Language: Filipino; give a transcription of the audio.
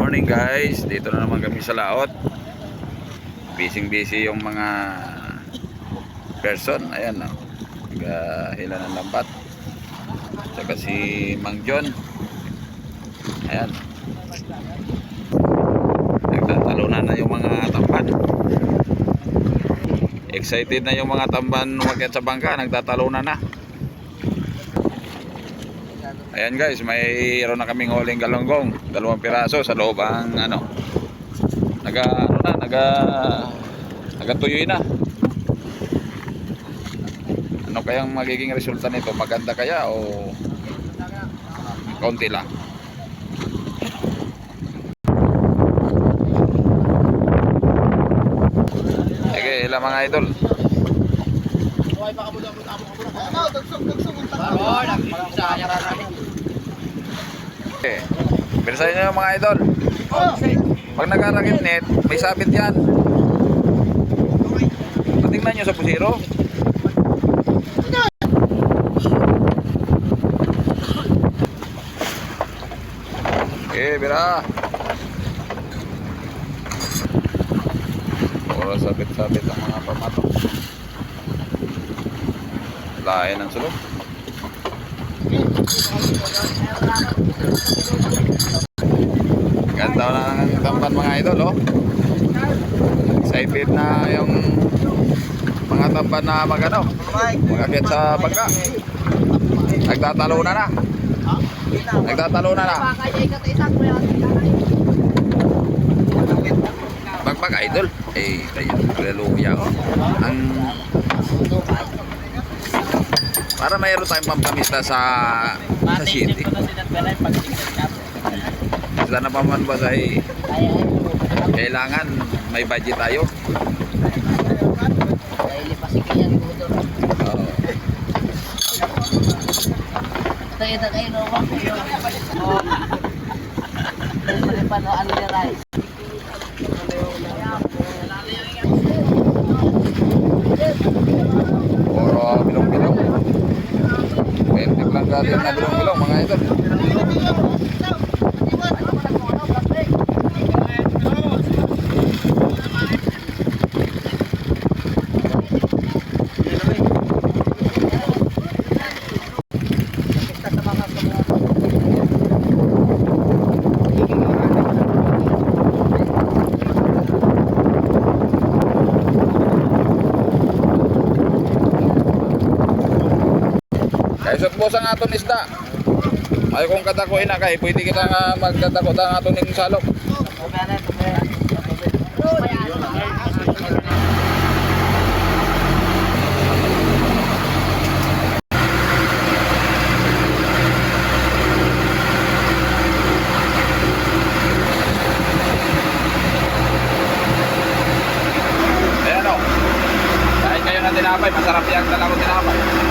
Morning guys, dito na naman kami sa laot. Busy yung mga person. Ayan o, naghila ng lambat. Saka si Mang John. Ayan, nagtatalunan na yung mga tamban. Excited na yung mga tamban umakyat sa bangka, nagtatalunan na. Ayan guys, mayroon na kaming huling galunggong, 2 piraso sa loob ang nagatuyoy na. Ano kayang magiging resulta nito? Maganda kaya o kaunti lang? Sige, ilang mga idol. Okay. Bilisan nyo yung mga idol. Pag nagkarakit net, may sabit yan. Patingnan nyo sa pusiro. Okay, bira. Puro sabit-sabit ang mga pamatok. Lain ang sulok. Ganda na ng tamban mga idol, oh. Excited na yung mga tamban na mag-akyat sa bangka. Nagtatalunan na. Bagpag idol. Eh, tayo, hallelujah, oh. Para mayroon tayong pampamista sa city. Sana pa man ba ay kailangan may budget tayo. Puro bilong-bilong. Pentik lang galing na bilong-bilong mga idol. Isot po sa aton isda. Ay kung katakuin na kay, pwede kita nga magkatakot ang aton ning salok. Ayan o. Kahit kayo na tinapay, masarap yung dala ko tinapay.